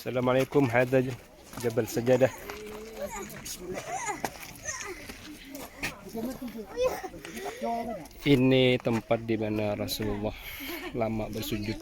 Assalamualaikum, hada Jabal Sajadah. Ini tempat di mana Rasulullah lama bersujud.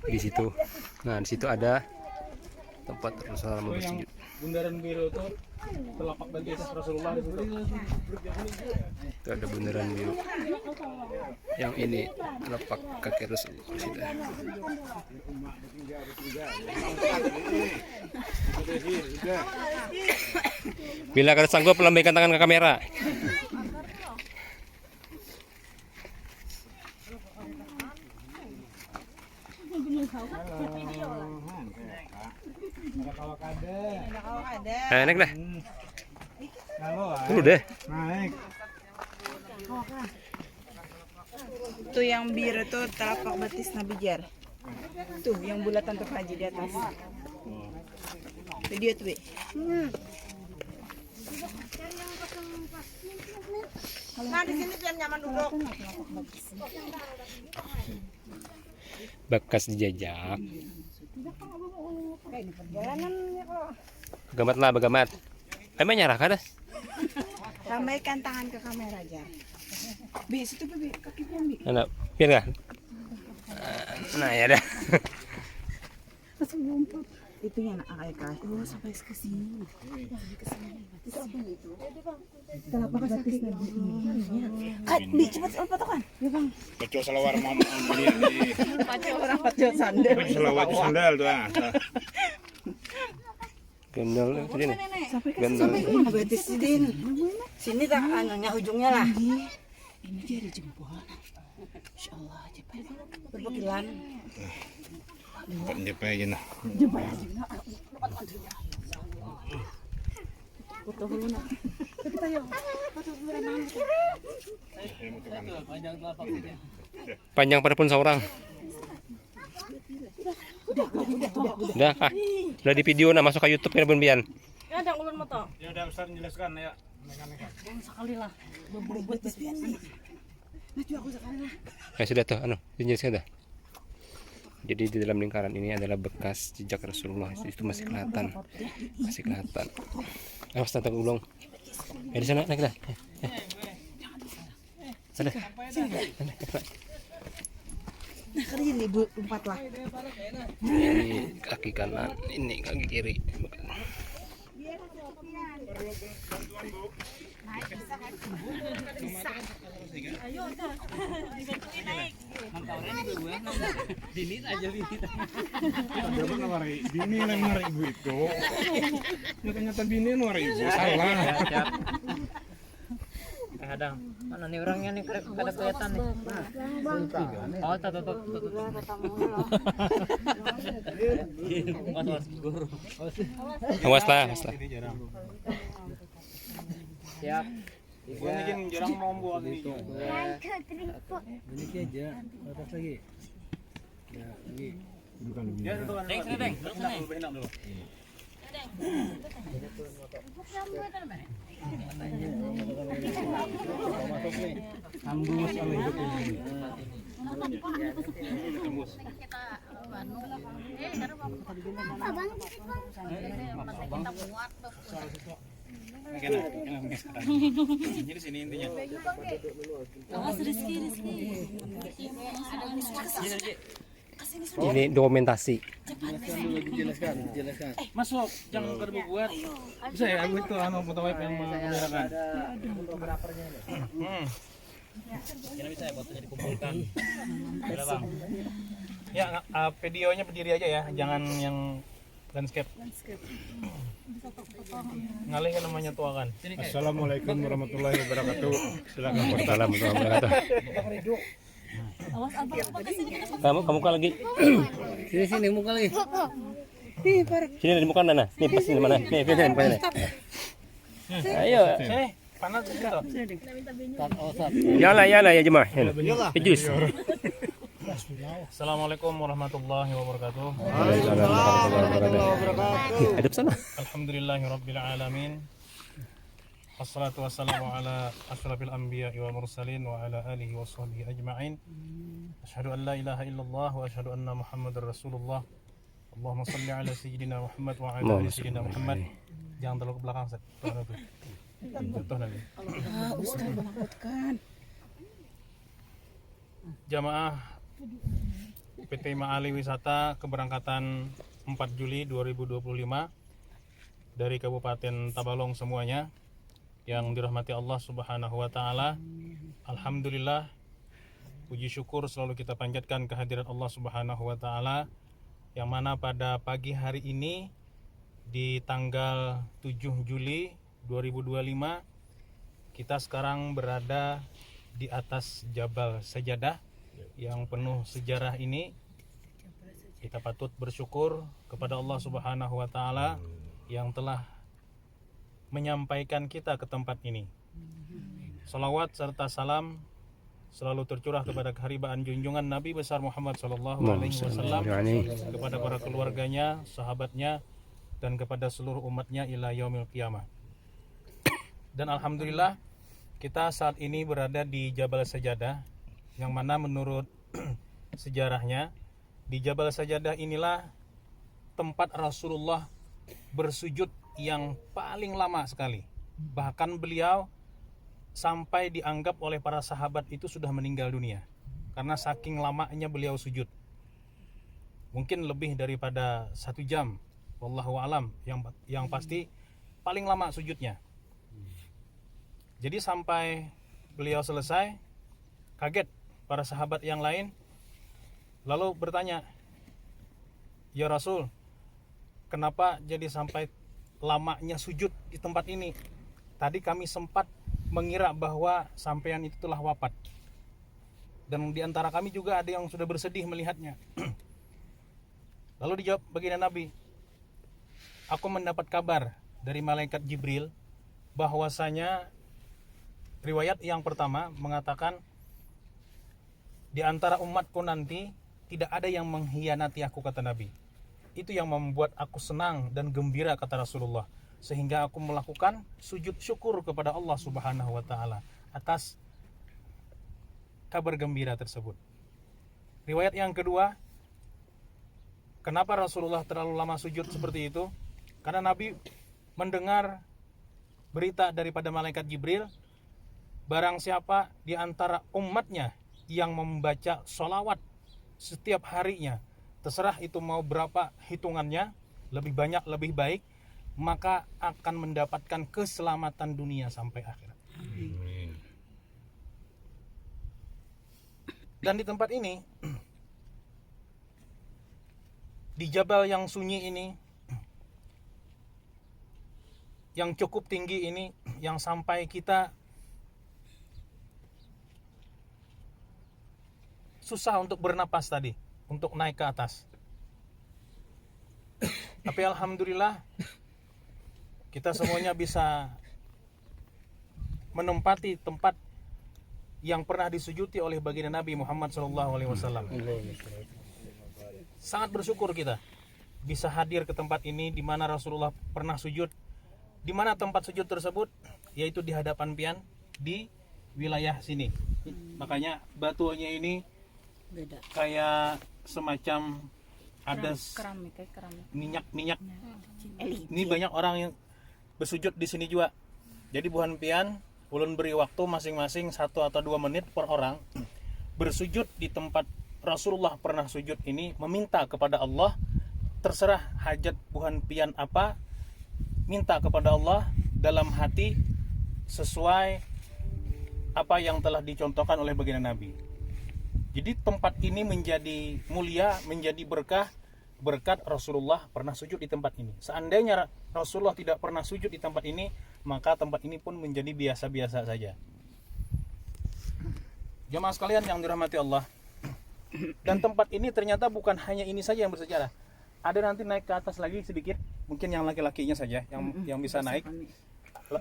Di situ. Nah, di situ ada tempat Rasulullah lama bersujud. Bundaran biru itu telapak kaki atas Rasulullah di situ. Itu ada bundaran biru. Yang ini telapak kaki Rasulullah di situ. Bila kalian sanggup, lambaikan tangan ke kamera. Naik dah. Dulu deh. Naik. Tuh yang biru tuh telapak betis Nabi Jar. Tuh yang bulatan tuh haji di atas. Video tuh. Nah di sini biar nyaman duduk. Bekas dijajak. Perjalanan ya kok. Begamat lah, begamat. Emang nyarah kan? Lambaikan tangan ke kamera aja. Bi, situ Bi, kaki Bi. Nah, biar nggak? Nah ya dah. Itunya anak ayah. Oh sampai ke sini. Itu apa itu? Telapak betis Nabi. Kat, Bi, cepat fotokan. Ya Bang. Paco selawar mam beli di Paco orang paco sandal. selawar sandal tuh ah. Gendol itu nih. Sampai ke Gendol. sini. Betis Din. Sini tak anunya ujungnya lah. Ini dia ada jempol. Insyaallah cepat. Berbagilan. Bukan DP aja nah. Foto dulu nak. Kita yuk. Foto dulu. Panjang pada pun seorang. Udah kah? Udah di video nah, masuk ke YouTube ya Bun Bian. Ya ada ulun moto. Ya udah Ustaz menjelaskan ya. Sekali lah. Berbobot betis ni. Nah, aku sekali lah. Ya sudah tuh, dijelaskan dah. Jadi di dalam lingkaran ini adalah bekas jejak Rasulullah. Itu masih kelihatan, Awas tante ulung. Di sana naik dah. Sana. Nah, kali ini Bu, lompatlah. Ini kaki kanan, ini kaki kiri. Bini yang narik ibu itu. Nyata-nyata bini yang narik ibu. Salah. Kadang mana nih orangnya nih kada kelihatan nih. Oh, tuh. Awas lah. Siap. Ini jarang mau buat ini. Ini aja. Atas lagi. Ya, lagi. Bukan bini. Deng. Lebih enak dulu. Ambus oleh hidup ini. Jadi sini intinya. Ini dokumentasi. Dijelaskan. Masuk, jangan buat. Bisa ya, aku itu foto web yang mengambilkan. Kira bisa ya fotonya dikumpulkan. Ada Bang. Ya, videonya berdiri aja ya, jangan yang landscape. Ngalih kan namanya tua kan. Assalamualaikum warahmatullahi wabarakatuh. Silakan. Waalaikumsalam warahmatullahi wabarakatuh. Kamu muka lagi. Sini muka lagi. Sini di muka mana? Nih pas ini mana? Nih mukanya. Ayo. Panas gitu. Yala ya jemaah. Jus. Assalamualaikum warahmatullahi wabarakatuh. Hadap sana. Alhamdulillahirabbil alamin. Wassalatu wassalamu ala asyrafil anbiya wal mursalin wa ala alihi wa sahbihi ajma'in. Asyhadu an la ilaha illallah wa asyhadu anna Muhammadar Rasulullah. Allahumma shalli ala sayyidina Muhammad wa ala ali sayyidina Muhammad. Jangan terlalu ke belakang, Ustaz. Contoh nanti. Ustaz menakutkan. Jamaah PT Ma'ali Wisata keberangkatan 4 Juli 2025 dari Kabupaten Tabalong semuanya yang dirahmati Allah Subhanahu wa taala. Alhamdulillah, puji syukur selalu kita panjatkan kehadirat Allah Subhanahu wa taala yang mana pada pagi hari ini di tanggal 7 Juli 2025 kita sekarang berada di atas Jabal Sajadah yang penuh sejarah ini. Kita patut bersyukur kepada Allah Subhanahu wa taala yang telah menyampaikan kita ke tempat ini. Salawat serta salam selalu tercurah kepada keharibaan junjungan Nabi besar Muhammad sallallahu alaihi wasallam, kepada para keluarganya, sahabatnya, dan kepada seluruh umatnya ila yaumil qiyamah. Dan alhamdulillah kita saat ini berada di Jabal Sajadah yang mana menurut sejarahnya di Jabal Sajadah inilah tempat Rasulullah bersujud yang paling lama sekali. Bahkan beliau sampai dianggap oleh para sahabat itu sudah meninggal dunia karena saking lamanya beliau sujud. Mungkin lebih daripada 1 jam, wallahu alam, yang pasti paling lama sujudnya. Jadi sampai beliau selesai, kaget para sahabat yang lain, lalu bertanya, "Ya Rasul, kenapa jadi sampai lamanya sujud di tempat ini? Tadi kami sempat mengira bahwa sampean itu telah wafat. Dan di antara kami juga ada yang sudah bersedih melihatnya." Lalu dijawab baginda Nabi, "Aku mendapat kabar dari malaikat Jibril bahwasanya riwayat yang pertama mengatakan di antara umatku nanti tidak ada yang mengkhianati aku," kata Nabi. "Itu yang membuat aku senang dan gembira," kata Rasulullah, "sehingga aku melakukan sujud syukur kepada Allah Subhanahu wa taala atas kabar gembira tersebut." Riwayat yang kedua, kenapa Rasulullah terlalu lama sujud seperti itu? Karena Nabi mendengar berita daripada malaikat Jibril, barang siapa di antara umatnya yang membaca sholawat setiap harinya, terserah itu mau berapa hitungannya, lebih banyak lebih baik, maka akan mendapatkan keselamatan dunia sampai akhirat. Dan di tempat ini, di jabal yang sunyi ini, yang cukup tinggi ini, yang sampai kita susah untuk bernapas tadi, untuk naik ke atas. Tapi alhamdulillah kita semuanya bisa menempati tempat yang pernah disujuti oleh baginda Nabi Muhammad SAW. Sangat bersyukur kita bisa hadir ke tempat ini di mana Rasulullah pernah sujud. Di mana tempat sujud tersebut? Yaitu di hadapan pian di wilayah sini. Makanya batuannya ini Beda. kayak semacam ada minyak. Ini banyak orang yang bersujud di sini juga. Jadi buhan pian ulun beri waktu masing-masing 1 atau 2 menit per orang bersujud di tempat Rasulullah pernah sujud ini, meminta kepada Allah, terserah hajat buhan pian apa, minta kepada Allah dalam hati sesuai apa yang telah dicontohkan oleh baginda Nabi. Jadi tempat ini menjadi mulia, menjadi berkah berkat Rasulullah pernah sujud di tempat ini. Seandainya Rasulullah tidak pernah sujud di tempat ini, maka tempat ini pun menjadi biasa-biasa saja. Jamaah sekalian yang dirahmati Allah, dan tempat ini ternyata bukan hanya ini saja yang bersejarah. Ada nanti naik ke atas lagi sedikit, mungkin yang laki-lakinya saja yang bisa naik.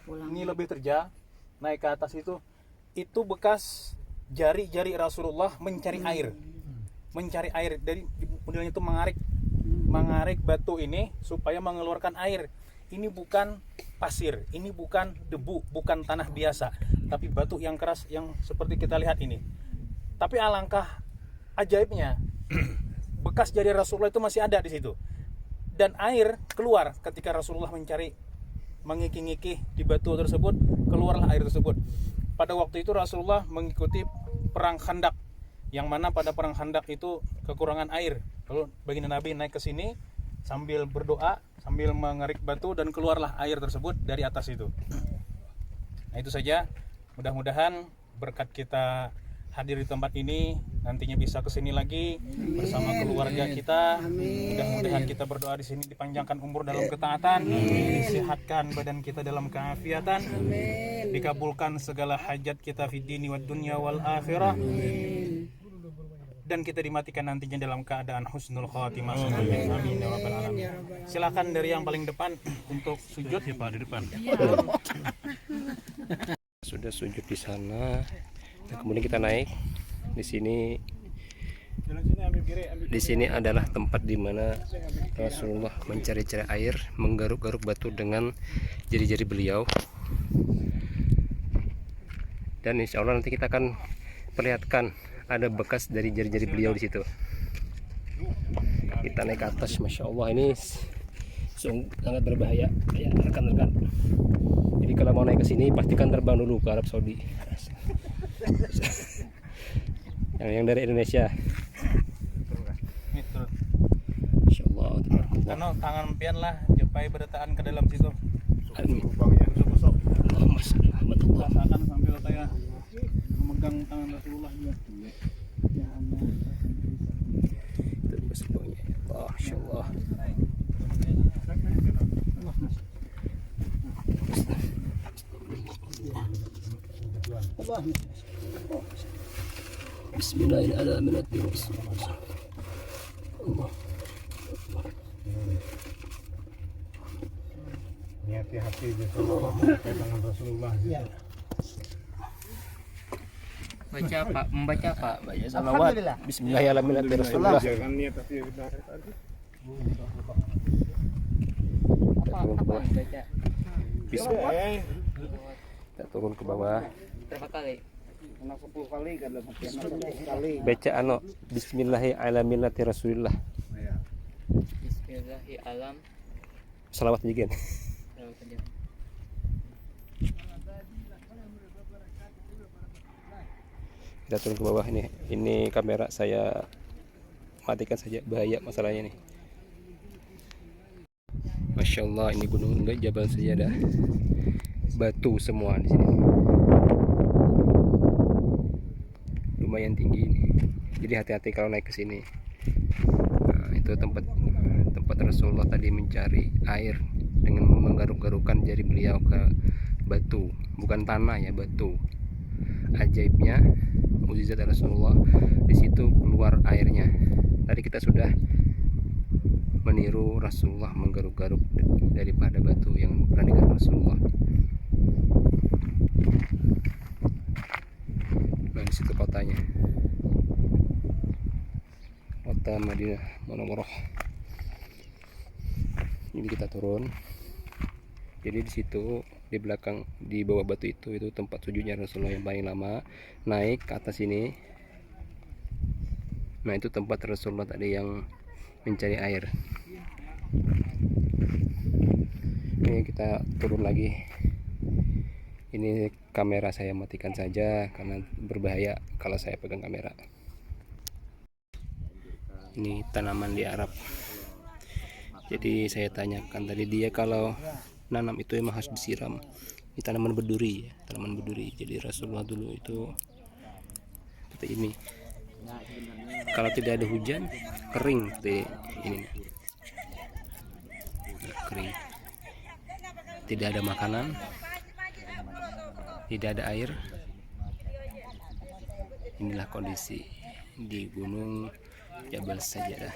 Ini lebih terjal, naik ke atas itu bekas jari-jari Rasulullah mencari air. Mencari air dari modelnya itu mengarik batu ini supaya mengeluarkan air ini bukan pasir, ini bukan debu, bukan tanah biasa, tapi batu yang keras yang seperti kita lihat ini. Tapi alangkah ajaibnya, bekas jari Rasulullah itu masih ada di situ. Dan air keluar ketika Rasulullah mencari, mengikih-ngikih di batu tersebut, keluarlah air tersebut. Pada waktu itu Rasulullah mengikuti perang Khandak, yang mana pada perang Khandak itu kekurangan air. Lalu baginda Nabi naik ke sini sambil berdoa, sambil mengerik batu, dan keluarlah air tersebut dari atas itu. Nah itu saja, mudah-mudahan berkat kita hadir di tempat ini, nantinya bisa kesini lagi bersama keluarga kita. Mudah-mudahan kita berdoa di sini dipanjangkan umur dalam ketaatan, disehatkan badan kita dalam keafiatan, dikabulkan segala hajat kita fid dini wad dunya wal akhirah, dan kita dimatikan nantinya dalam keadaan husnul khatimah. Amin ya rabbal alamin. Silakan dari yang paling depan untuk sujud ya Pak, di depan. Sudah sujud di sana. Nah, kemudian kita naik di sini. Di sini adalah tempat di mana Rasulullah mencari-cari air, menggaruk-garuk batu dengan jari-jari beliau. Dan insya Allah nanti kita akan perlihatkan ada bekas dari jari-jari beliau di situ. Kita naik ke atas, masya Allah, ini sangat berbahaya ya rekan-rekan. Jadi kalau mau naik ke sini pastikan terbang dulu ke Arab Saudi. yang dari Indonesia. Insya Allah. Karena tangan pian lah jepai berdetaan ke dalam situ. Rasakan sambil saya memegang tangan Rasulullah juga. Masya Allah. Bismillahirrahmanirrahim. Allah. Hati-hati tangan Rasulullah. Baca Pak, membaca Pak. Baca salawat. Bismillahirrahmanirrahim. Rasulullah. Jangan niat hati kita. Baca Bismillah. Kita turun ke bawah. berapa kali? 10 kali kan 10 kali. Baca Bismillahirrahmanirrahim Rasulullah. Bismillahirrahmanirrahim. Salawat juga. Kita turun ke bawah ini. Ini kamera saya matikan saja, bahaya masalahnya nih. Masya Allah, ini gunung Jabal Sajadah. Batu semua di sini. Lumayan tinggi ini. Jadi hati-hati kalau naik ke sini. Nah, itu tempat Rasulullah tadi mencari air dengan menggaruk-garukan jari beliau ke batu, bukan tanah ya, batu. Ajaibnya mukjizat Rasulullah, di situ keluar airnya. Tadi kita sudah meniru Rasulullah menggaruk-garuk daripada batu yang pernah digaruk Rasulullah. Nah, di situ kotanya, kota Madinah Munawwarah. Ini kita turun. Jadi di situ, di belakang, di bawah batu itu tempat sujudnya Rasulullah yang paling lama. Naik ke atas ini. Nah, itu tempat Rasulullah tadi yang mencari air. Ini kita turun lagi. Ini kamera saya matikan saja karena berbahaya kalau saya pegang kamera. Ini tanaman di Arab. Jadi saya tanyakan tadi, dia kalau nanam itu emang harus disiram. Ini tanaman berduri ya, tanaman berduri. Jadi Rasulullah dulu itu seperti ini. Kalau tidak ada hujan, kering seperti ini. Kering. Tidak ada makanan, tidak ada air. Inilah kondisi di Gunung Jabal Sajadah.